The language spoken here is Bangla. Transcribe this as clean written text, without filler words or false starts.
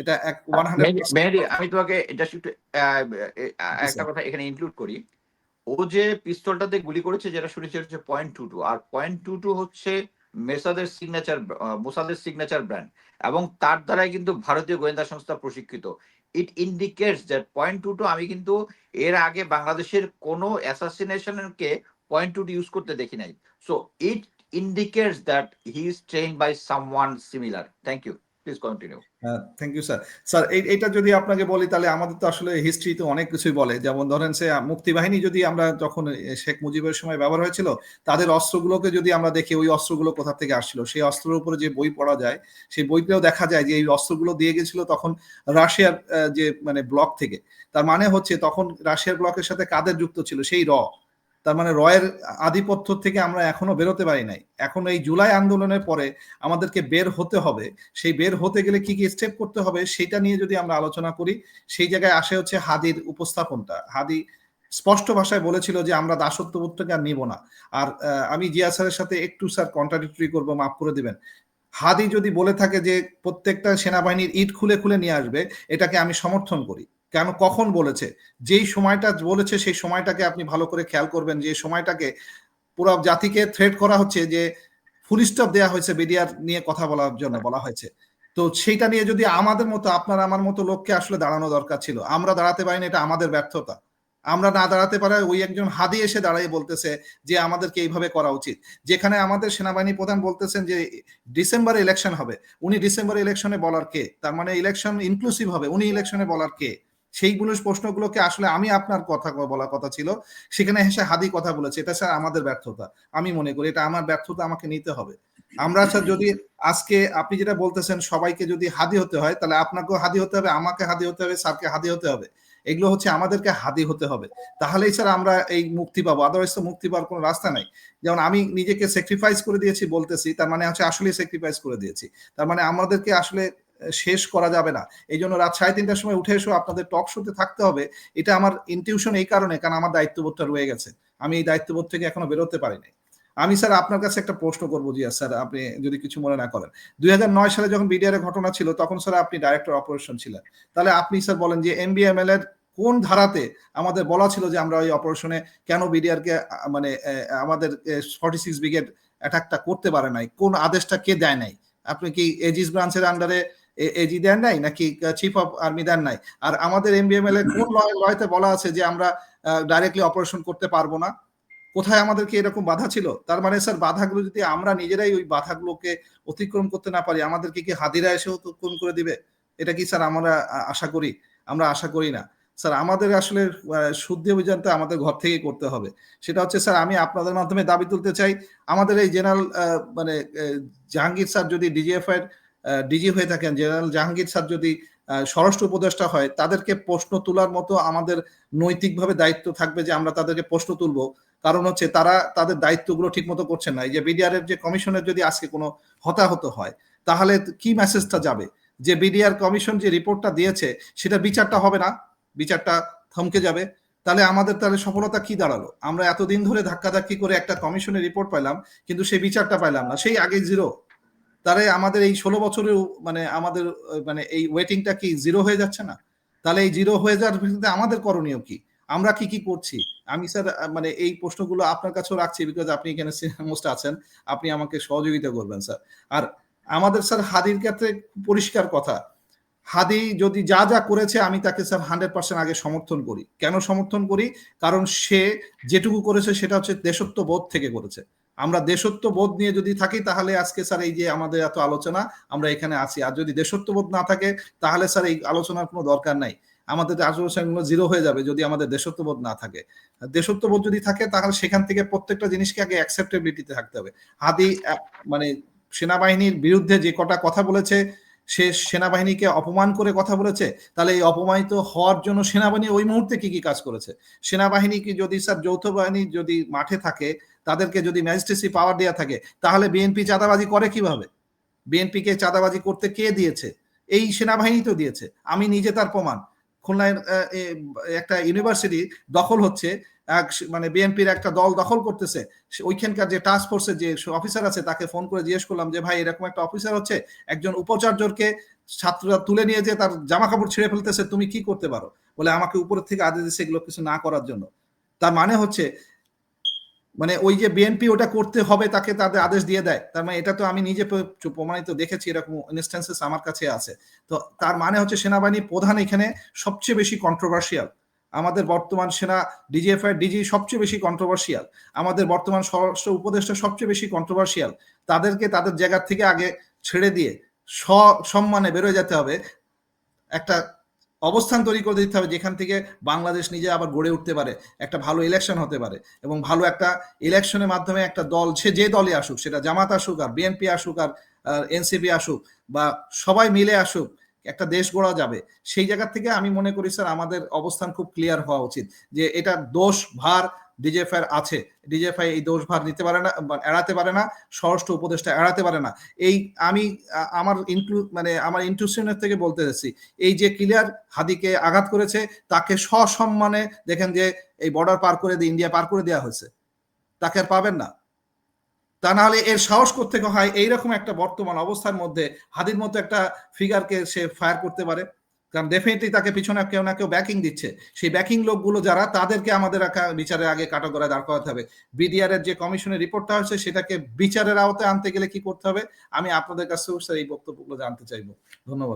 এটা 100%। মেহেদী, আমি তোমাকে এটা একটু একটা স্যার। কথা এখানে ইনক্লুড করি। ও যে পিস্তলটাতে গুলি করেছে যেটা শুনেছি হচ্ছে .22 আর .22 হচ্ছে মোসাদের সিগনেচার ব্র্যান্ড এবং তার দ্বারাই কিন্তু ভারতীয় গোয়েন্দা সংস্থা প্রশিক্ষিত। ইট ইন্ডিকেটস দ্যাট .22 আমি কিন্তু এর আগে বাংলাদেশের কোনো অ্যাসাসিনেশনকে .22 ইউজ করতে দেখি নাই। So it indicates that he is trained by someone similar. Thank you, please continue. Thank you sir. Sir এইটা যদি আপনাকে বলি তাহলে আমাদের তো আসলে হিস্ট্রি তো অনেক কিছুই বলে, যেমন ধরেন সে মুক্তিবাহিনী যদি আমরা যখন শেখ মুজিবের সময় ব্যবহার হয়েছিল তাদের অস্ত্রগুলোকে যদি আমরা দেখি ওই অস্ত্রগুলো কোথা থেকে আসছিল, সেই অস্ত্রের উপরে যে বই পড়া যায় সেই বইতেও দেখা যায় যে এই অস্ত্রগুলো দিয়ে গেছিল তখন রাশিয়ার যে মানে ব্লক থেকে। তার মানে হচ্ছে তখন রাশিয়ার ব্লকের সাথে কাদের যুক্ত ছিল, সেই তার মানে রয়ের আধিপত্য থেকে আমরা এখনো বেরোতে পারি নাই। এখন এই জুলাই আন্দোলনের পরে আমাদেরকে বের হতে হবে। সেই বের হতে গেলে কি কি স্টেপ করতে হবে সেটা নিয়ে যদি আমরা আলোচনা করি, সেই জায়গায় আসে হচ্ছে হাদির উপস্থাপনটা। হাদি স্পষ্ট ভাষায় বলেছিল যে আমরা দাসত্ববোধটাকে আর নিব না। আর আমি জিয়া স্যারের সাথে একটু স্যার কন্ট্রাডিক্টরি করবো, মাফ করে দিবেন। হাদি যদি বলে থাকে যে প্রত্যেকটা সেনাবাহিনীর ইট খুলে খুলে নিয়ে আসবে, এটাকে আমি সমর্থন করি। কেন, কখন বলেছে? যেই সময়টা বলেছে সেই সময়টাকে আপনি ভালো করে খেয়াল করবেন, যে সময়টাকে পুরো জাতিকে থ্রেট করা হচ্ছে, যে ফুল স্টপ দেওয়া হয়েছে বিডিআর নিয়ে কথা বলার জন্য বলা হয়েছে। তো সেইটা নিয়ে যদি আমাদের মতো আপনার আমার মতো লোককে আসলে দাঁড়ানো দরকার ছিল, আমরা দাঁড়াতে পারিনি, এটা আমাদের ব্যর্থতা। আমরা না দাঁড়াতে পারে ওই একজন হাদি এসে দাঁড়িয়ে বলতেছে যে আমাদেরকে এইভাবে করা উচিত, যেখানে আমাদের সেনাবাহিনী প্রধান বলতেছেন যে ডিসেম্বরে ইলেকশন হবে। উনি ডিসেম্বরে ইলেকশনে বলার কে? তার মানে ইলেকশন ইনক্লুসিভ হবে, উনি ইলেকশনে বলার কে? সেইগুলো প্রশ্নগুলোকে আসলে আমি আপনার কথা বলার কথা ছিল, সেখানে এসে হাদি কথা বলেছে। এটা স্যার আমাদের ব্যর্থতা, আমি মনে করি এটা আমার ব্যর্থতা, আমাকে নিতে হবে। আমরা স্যার যদি আজকে আপনি যেটা বলতেছেন সবাইকে যদি হাদি হতে হয়, তাহলে আপনাকেও হাদি হতে হবে, আমাকে হাদি হতে হবে, স্যারকে হাদি হতে হবে। এগুলো হচ্ছে আমাদেরকে হাদি হতে হবে, তাহলেই স্যার আমরা এই মুক্তি পাবো। আদারওয়াইজ তো মুক্তি পাওয়ার কোনো রাস্তা নাই। যেমন আমি নিজেকে স্যাক্রিফাইস করে দিয়েছি বলতেছি, তার মানে হচ্ছে আসলেই স্যাক্রিফাইস করে দিয়েছি। তার মানে আমাদেরকে আসলে শেষ করা যাবে না। এই জন্য রাত 3:30টার সময় উঠে এসে আপনাদের টক শোতে থাকতে হবে। এটা আমার ইনটিউশন এই কারণে, কারণ আমার দায়িত্ববোধটা রয়ে গেছে। আমি এই দায়িত্ববোধ থেকে এখনো বেরোতে পারি নাই। আমি স্যার আপনার কাছে একটা প্রশ্ন করবো, জিয়া স্যার, আপনি যদি কিছু মনে না করেন। 2009 সালে যখন বিডিআর এর ঘটনা ছিল তখন স্যার আপনি ডাইরেক্টর অপারেশন ছিলেন। তাহলে আপনি স্যার বলেন যে এমবিএমএল এর কোন ধারাতে আমাদের বলা ছিল যে আমরা ওই অপারেশনে কেন বিডিআর কে মানে আমাদের 46 ব্রিগেড অ্যাটাকটা করতে পারে নাই? কোন আদেশটা কে দেয় নাই? আপনি কি এজিস ব্রাঞ্চের আন্ডারে এজি দেন নাই, নাকি চিফ অফ আর্মি দেন নাই? আর আমাদের এমবিএমএল এর কোন লয়তে বলা আছে যে আমরা ডাইরেক্টলি অপারেশন করতে পারবো না? কোথায় আমাদেরকে এরকম বাধা ছিল? তার মানে স্যার বাধাগুলো যদি আমরা নিজেরাই ওই বাধাগুলোকে অতিক্রম করতে না পারি, আমাদেরকে কি হাদিরা এসে অতিক্রম করে দিবে? এটা কি স্যার আমরা আশা করি? আমরা আশা করি না স্যার। আমাদের আসলে শুদ্ধি অভিযানটা আমাদের ঘর থেকেই করতে হবে। সেটা হচ্ছে স্যার, আমি আপনাদের মাধ্যমে দাবি তুলতে চাই, আমাদের এই জেনারেল মানে জাহাঙ্গীর স্যার যদি ডিজিএফ এর ডিজি হয়ে থাকেন, জেনারেল জাহাঙ্গীর স্যার যদি স্বরাষ্ট্র উপদেষ্টা হয়, তাদেরকে প্রশ্ন তোলার মতো আমাদের নৈতিকভাবে দায়িত্ব থাকবে যে আমরা তাদেরকে প্রশ্ন তুলবো। কারণ হচ্ছে তারা তাদের দায়িত্বগুলো ঠিক মতো করছেন না। এই যে বিডিআর এর যে কমিশনের যদি আজকে কোনো হতাহত হয়, তাহলে কি মেসেজটা যাবে? যে বিডিআর কমিশন যে রিপোর্টটা দিয়েছে সেটা বিচারটা হবে না, বিচারটা থমকে যাবে। তাহলে আমাদের তাহলে সফলতা কি দাঁড়ালো? আমরা এতদিন ধরে ধাক্কাধাক্কি করে একটা কমিশনের রিপোর্ট পাইলাম, কিন্তু সেই বিচারটা পাইলাম না, সেই আগে জিরো। তাহলে আমাদের এই 16 বছরেও মানে আমাদের মানে এই ওয়েটিংটা কি জিরো হয়ে যাচ্ছে না? তাহলে এই জিরো হয়ে যাওয়ার ভিত্তিতে আমাদের করণীয় কি? আমরা কি কি করছি? আমি স্যার মানে এই প্রশ্নগুলো আপনার কাছেও রাখছি, বিকজ আপনি এখানে মোস্ট আছেন, আপনি আমাকে সহযোগিতা করবেন স্যার। আর আমাদের স্যার হাদির ক্ষেত্রে পরিষ্কার কথা, হাদি যদি যা যা করেছে আমি তাকে স্যার 100% আগে সমর্থন করি। কেন সমর্থন করি? কারণ সে যেটুকু করেছে সেটা হচ্ছে দেশত্ববোধ থেকে করেছে। আমরা দেশত্ববোধ নিয়ে যদি থাকি তাহলে আজকে স্যার এই যে আমাদের এত আলোচনা, আমরা এখানে আছি। আর যদি দেশত্ববোধ না থাকে তাহলে স্যার এই আলোচনার কোনো দরকার নাই। আমাদের আলোচনাগুলো জিরো হয়ে যাবে যদি আমাদের দেশত্ববোধ না থাকে। দেশত্ববোধ যদি থাকে তাহলে সেখান থেকে প্রত্যেকটা জিনিসকে আগে অ্যাকসেপ্টেবিলিটিতে থাকতে হবে। হাদি মানে সেনাবাহিনীর বিরুদ্ধে যে কটা কথা বলেছে, সে সেনাবাহিনীকে অপমান করে কথা বলেছে, তাহলে এই অপমানিত হওয়ার জন্য সেনাবাহিনী ওই মুহূর্তে কি কি কাজ করেছে? সেনাবাহিনী কি যদি স্যার যৌথ বাহিনী যদি মাঠে থাকে, তাদেরকে যদি ম্যাজিস্ট্রেসি পাওয়ার দেওয়া থাকে, তাহলে বিএনপি চাঁদাবাজি করে কিভাবে? বিএনপিকে চাঁদাবাজি করতে কে দিয়েছে? এই সেনাবাহিনী তো দিয়েছে। আমি নিজে তার প্রমাণ। খুলনায় একটা ইউনিভার্সিটি দখল হচ্ছে, মানে বিএনপির একটা দল দখল করতেছে, ওইখানকার যে টাস্ক ফোর্সের যে অফিসার আছে তাকে ফোন করে জিজ্ঞেস করলাম যে ভাই এরকম একটা অফিসার হচ্ছে, একজন উপাচার্যকে ছাত্ররা তুলে নিয়ে যে তার জামা কাপড় ছিঁড়ে ফেলতেছে, তুমি কি করতে পারো? বলে আমাকে উপরের থেকে আদেশ দিচ্ছে এগুলো কিছু না করার জন্য। তার মানে হচ্ছে মানে ওই যে বিএনপি ওটা করতে হবে তাকে তাদের আদেশ দিয়ে দেয়, তার মানে এটা তো আমি নিজে প্রমাণিত দেখেছি, এরকম ইনস্ট্যান্সেস আমার কাছে আছে। তো তার মানে হচ্ছে সেনাবাহিনী প্রধান এখানে সবচেয়ে বেশি কন্ট্রোভার্সিয়াল, আমাদের বর্তমান সেনা ডিজিএফআই ডিজি সবচেয়ে বেশি কন্ট্রোভার্সিয়াল, আমাদের বর্তমান স্বরাষ্ট্র উপদেষ্টা সবচেয়ে বেশি কন্ট্রোভার্সিয়াল। তাদেরকে তাদের জায়গা থেকে আগে ছেড়ে দিয়ে সম্মানে বেরোয় যেতে হবে, একটা অবস্থান তৈরি করে দিতে হবে যেখান থেকে বাংলাদেশ নিজে আবার গড়ে উঠতে পারে, একটা ভালো ইলেকশন হতে পারে, এবং ভালো একটা ইলেকশনের মাধ্যমে একটা দল, সে যে দলই আসুক, সেটা জামাত আসুক আর বিএনপি আসুক আর এনসিপি আসুক বা সবাই মিলে আসুক, একটা দেশ গড়া যাবে। সেই জায়গা থেকে আমি মনে করি স্যার আমাদের অবস্থান খুব ক্লিয়ার হওয়া উচিত যে এটা দোষ ভার ডিজিএফআই আছে, ডিজিএফআই এই দোষ ভার নিতে পারে না, এড়াতে পারে না, স্বরাষ্ট্র উপদেষ্টা এড়াতে পারে না। এই আমি আমার মানে আমার ইন্টুইশনের থেকে বলতে চাচ্ছি, এই যে ক্লিয়ার হাদিকে আঘাত করেছে তাকে সসম্মানে দেখেন যে এই বর্ডার পার করে দিয়ে ইন্ডিয়া পার করে দেওয়া হয়েছে, তাকে আর পাবেন না। তা না হলে এর সাহস কোত্থেকে হয় এইরকম একটা বর্তমান অবস্থার মধ্যে হাদির মতো একটা ফিগারকে সে ফায়ার করতে পারে? কারণ ডেফিনেটলি তাকে পিছনে কেউ না কেউ ব্যাকিং দিচ্ছে, সেই ব্যাকিং লোকগুলো যারা, তাদেরকে আমাদের বিচারের আগে কাঠগড়ায় দাঁড় করাতে হবে। বিডিআর এর যে কমিশনের রিপোর্টটা হচ্ছে সেটাকে বিচারের আওতায় আনতে গেলে কি করতে হবে, আমি আপনাদের কাছেও স্যার এই বক্তব্যগুলো জানতে চাইবো। ধন্যবাদ।